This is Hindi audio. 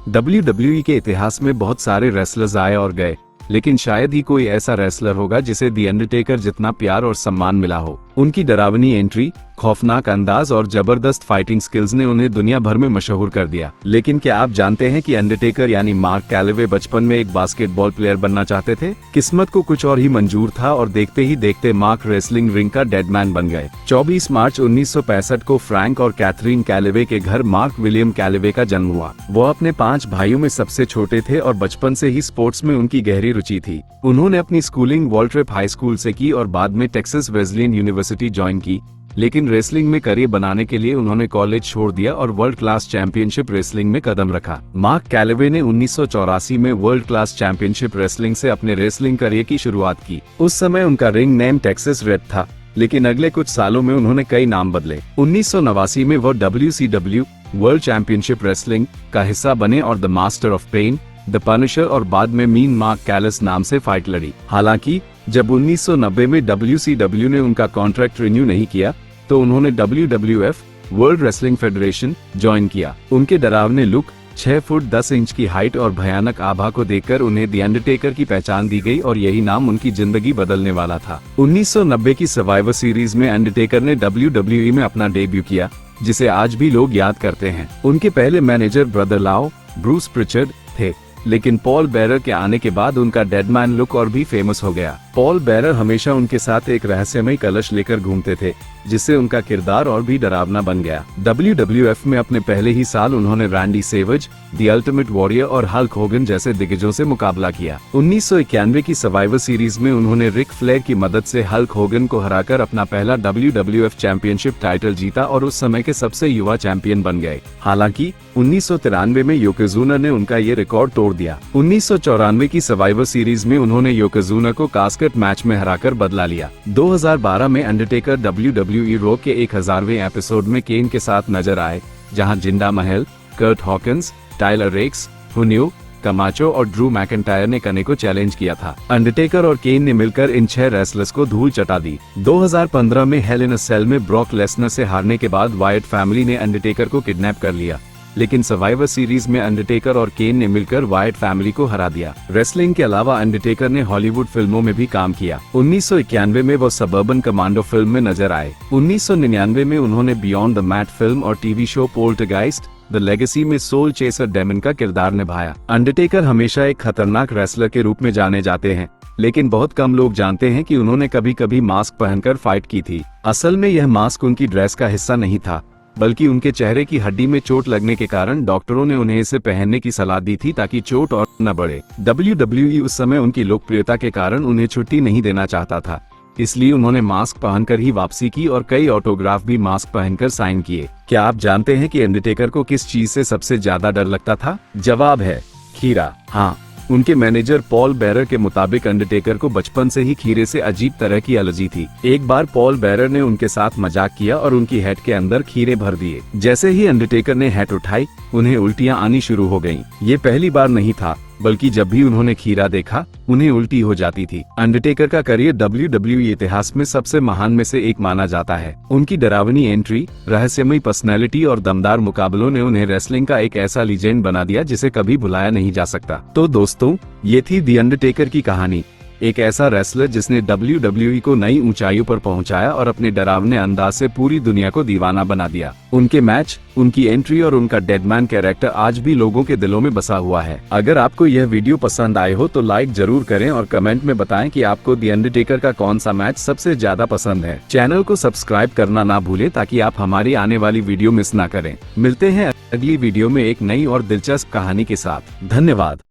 WWE के इतिहास में बहुत सारे रेसलर्स आए और गए, लेकिन शायद ही कोई ऐसा रेसलर होगा जिसे द अंडरटेकर जितना प्यार और सम्मान मिला हो। उनकी डरावनी एंट्री, खौफनाक अंदाज और जबरदस्त फाइटिंग स्किल्स ने उन्हें दुनिया भर में मशहूर कर दिया। लेकिन क्या आप जानते हैं कि अंडरटेकर यानी मार्क कैलेवे बचपन में एक बास्केटबॉल प्लेयर बनना चाहते थे? किस्मत को कुछ और ही मंजूर था और देखते ही देखते मार्क रेसलिंग रिंग का डेडमैन बन गए। 24 मार्च 1965 को फ्रैंक और कैथरीन कैलेवे के घर मार्क विलियम कैलेवे का जन्म हुआ। वो अपने 5 भाइयों में सबसे छोटे थे और बचपन से ही स्पोर्ट्स में उनकी गहरी रुचि थी। उन्होंने अपनी स्कूलिंग वॉल्ट्रेप हाई स्कूल से की और बाद में टेक्सास वेस्लियन यूनिवर्सिटी ज्वाइन की, लेकिन रेसलिंग में करियर बनाने के लिए उन्होंने कॉलेज छोड़ दिया और वर्ल्ड क्लास चैंपियनशिप रेसलिंग में कदम रखा। मार्क कैलेवे ने 1984 में वर्ल्ड क्लास चैंपियनशिप रेसलिंग से अपने रेसलिंग करियर की शुरुआत की। उस समय उनका रिंग नेम टेक्सास रेड था, लेकिन अगले कुछ सालों में उन्होंने कई नाम बदले। 1989 में वो WCW वर्ल्ड चैंपियनशिप रेसलिंग का हिस्सा बने और the master of pain, the punisher और बाद में मीन मार्क कैलिस नाम से फाइट लड़ी। हालांकि जब 1990 में WCW ने उनका कॉन्ट्रैक्ट रिन्यू नहीं किया, तो उन्होंने WWF world wrestling federation join किया। उनके डरावने लुक, 6 फुट 10 इंच की हाइट और भयानक आभा को देखकर उन्हें द अंडरटेकर की पहचान दी गई और यही नाम उनकी जिंदगी बदलने वाला था। 1990 की सर्वाइवर सीरीज में अंडरटेकर ने WWE में अपना डेब्यू किया, जिसे आज भी लोग याद करते हैं। उनके पहले मैनेजर ब्रदर लाओ ब्रूस प्रिचर्ड थे, लेकिन पॉल बेरर के आने के बाद उनका डेडमैन लुक और भी फेमस हो गया। पॉल बेरर हमेशा उनके साथ एक रहस्यमय कलश लेकर घूमते थे, जिससे उनका किरदार और भी डरावना बन गया। WWF में अपने पहले ही साल उन्होंने रैंडी सेवज, द अल्टीमेट वॉरियर और हल्क होगन जैसे दिग्गजों से मुकाबला किया। 1991 की सर्वाइवर सीरीज में उन्होंने रिक फ्लेर की मदद से हल्क होगन को हराकर अपना पहला WWF चैंपियनशिप टाइटल जीता और उस समय के सबसे युवा चैंपियन बन गए। हालांकि 1993 में योकोजुना ने उनका ये रिकॉर्ड तोड़ दिया। 1994 की सर्वाइवर सीरीज में उन्होंने योकोजुना को कास्केट मैच में हराकर बदला लिया। 2012 में अंडरटेकर WWE रॉ के 1000वें एपिसोड में केन के साथ नजर आए, जहां जिंडा महल, कर्ट हॉकिंस, टाइलर रेक्स, हुन्यू, कमाचो और ड्रू मैकेंटायर ने कने को चैलेंज किया था। अंडरटेकर और केन ने मिलकर इन 6 रेसलर्स को धूल चटा दी। 2015 में हेल इन अ सेल में ब्रॉक लेसनर से हारने के बाद वायट फैमिली ने अंडरटेकर को किडनैप कर लिया, लेकिन सर्वाइवर सीरीज में अंडरटेकर और केन ने मिलकर वायट फैमिली को हरा दिया। रेसलिंग के अलावा अंडरटेकर ने हॉलीवुड फिल्मों में भी काम किया। 1991 में वो सबर्बन कमांडो फिल्म में नजर आए। 1999 में उन्होंने बियॉन्ड द मैट फिल्म और TV show poltergeist the legacy में सोल चेसर डेमन का किरदार निभाया। अंडरटेकर हमेशा एक खतरनाक रेसलर के रूप में जाने जाते हैं, लेकिन बहुत कम लोग जानते हैं कि उन्होंने कभी कभी मास्क पहनकर फाइट की थी। असल में यह मास्क उनकी ड्रेस का हिस्सा नहीं था, बल्कि उनके चेहरे की हड्डी में चोट लगने के कारण डॉक्टरों ने उन्हें इसे पहनने की सलाह दी थी ताकि चोट और न बढ़े। WWE उस समय उनकी लोकप्रियता के कारण उन्हें छुट्टी नहीं देना चाहता था, इसलिए उन्होंने मास्क पहनकर ही वापसी की और कई ऑटोग्राफ भी मास्क पहनकर साइन किए। क्या आप जानते हैं कि अंडरटेकर को किस चीज से सबसे ज्यादा डर लगता था? जवाब है खीरा। हाँ, उनके मैनेजर पॉल बेरर के मुताबिक अंडरटेकर को बचपन से ही खीरे से अजीब तरह की एलर्जी थी। एक बार पॉल बेरर ने उनके साथ मजाक किया और उनकी हैट के अंदर खीरे भर दिए। जैसे ही अंडरटेकर ने हैट उठाई, उन्हें उल्टियां आनी शुरू हो गईं। ये पहली बार नहीं था, बल्कि जब भी उन्होंने खीरा देखा, उन्हें उल्टी हो जाती थी। अंडरटेकर का करियर WWE इतिहास में सबसे महान में से एक माना जाता है। उनकी डरावनी एंट्री, रहस्यमय पर्सनैलिटी और दमदार मुकाबलों ने उन्हें रेसलिंग का एक ऐसा लीजेंड बना दिया जिसे कभी भुलाया नहीं जा सकता। तो दोस्तों, ये थी द अंडरटेकर की कहानी। एक ऐसा रेसलर जिसने WWE को नई ऊंचाइयों पर पहुंचाया और अपने डरावने अंदाज से पूरी दुनिया को दीवाना बना दिया। उनके मैच, उनकी एंट्री और उनका डेडमैन कैरेक्टर आज भी लोगों के दिलों में बसा हुआ है। अगर आपको यह वीडियो पसंद आए हो तो लाइक जरूर करें और कमेंट में बताएं कि आपको द अंडरटेकर का कौन सा मैच सबसे ज्यादा पसंद है। चैनल को सब्सक्राइब करना ना भूलें ताकि आप हमारी आने वाली वीडियो मिस ना करें। मिलते हैं अगली वीडियो में एक नई और दिलचस्प कहानी के साथ। धन्यवाद।